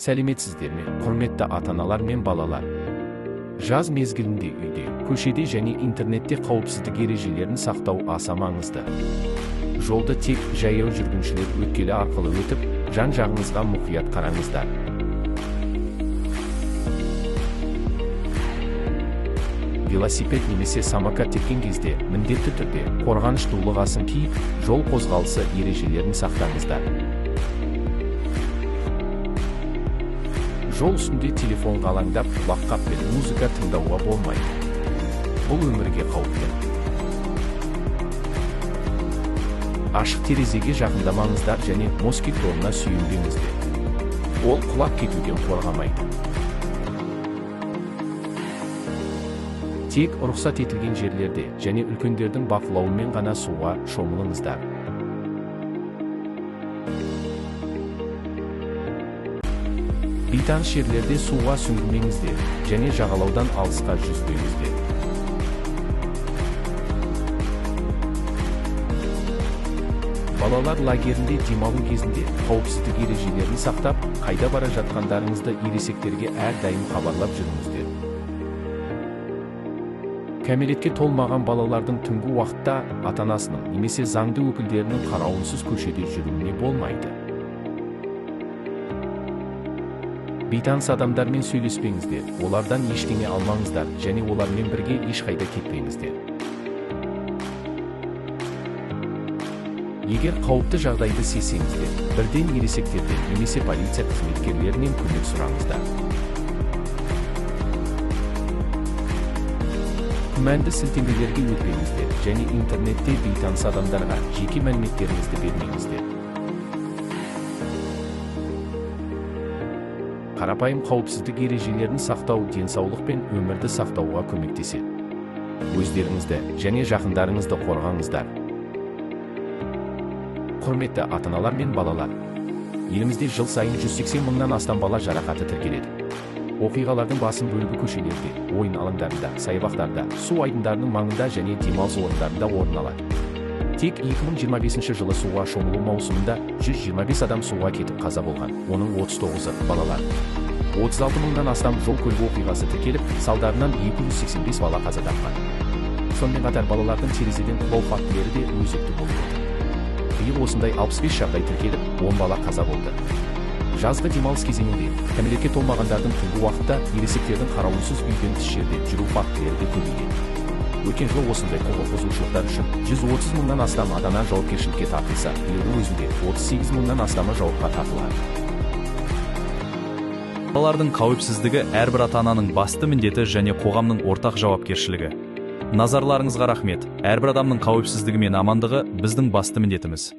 Сәлеметсіздер ме, құрметті ата-аналар мен балалар. Жаз мезгілінде үйде, көшеде және интернетте қауіпсіздік ережелерін сақтау аса маңызды. Жолды тек жаяу жүргіншілер өткелі арқылы өтіп, жан-жағыңызға мұқият қараңыздар. Велосипед немесе самокат тепкен кезде міндетті түрде қорғаныш дулығасын киіп, жол қозғалысы ережелерін сақтаңыздар. Жол үстінде телефон қалаңдап, құлаққап пен музыка тыңдауға болмайды. Бұл өмірге қауіпті. Ашық терезеге жақындамаңыздар және москитонына сүйенбеңіздер. Ол құлап кетуден қорғамайды. Тек рұқсат етілген жерлерде және үлкендердің бақылауымен ғана суға шомылыңыздар. Бейтаныс жерлерде суға сүңгімеңіздер және жағалаудан алысқа жүзбеңіздер. Балалар лагерінде демалу кезінде қауіпсіздік ережелерін сақтап, қайда бара жатқандарыңызды ересектерге әрдайым хабарлап жүріңіздер. Кәмелетке толмаған балалардың түнгі уақытта ата-анасының немесе заңды өкілдерінің қарауынсыз көшеде жүруіне болмайды. Бейтаныс адамдармен сөйлеспеңіздер, олардан ештеңе алмаңыздар және олармен бірге ешқайда кетпеңіздер. Егер қауіпті жағдайды сезсеңіздер, бірден ересектерден немесе полиция қызметкерлерінен көмек сұраңыздар. Күмәнді сілтемелерге өтпеңіздер және интернетте бейтаныс адамдарға жеке мәліметтеріңізді бермеңіздер. Қарапайым қауіпсіздік ережелерін сақтау денсаулық пен өмірді сақтауға көмектеседі. Өздеріңізді және жақындарыңызды қорғаңыздар. Құрметті ата-аналар мен балалар, елімізде жыл сайын 180 мыңнан астам бала жарақаты тіркеледі. Оқиғалардың басым бөлігі көшелерде, ойын алаңдарында, саябақтарда, су айдындарының маңында және демалыс орындарында орын алады. Тек 2025 жылы суға шомылу маусымында 125 адам суға кетіп қаза болған, оның 39-ы балалар. 36 мыңнан астам жол-көлік оқиғасы тіркеліп, салдарынан 285 бала қаза тапқан. Сонымен қатар балалардың терезеден құлау фактілері де өзекті болып отыр. Биыл осындай 65 жағдай тіркеліп, 10 бала қаза болды. Жазғы демалыс кезеңінде кәмелетке толмағандардың түнгі уақытта ересектердің қарауынсыз үйден тыс жерде жүру фактілері де көбейген. Өткен жылы осындай құқық бұзушылықтар үшін 130 мыңнан астам ата-ана жауапкершілікке тартылса, биылдың өзінде 38 мыңнан астамы жауапқа тартылады. Балалардың қауіпсіздігі әрбір ата-ананың басты міндеті және қоғамның ортақ жауапкершілігі. Назарларыңызға рахмет. Әрбір адамның қауіпсіздігі мен амандығы біздің басты міндетіміз.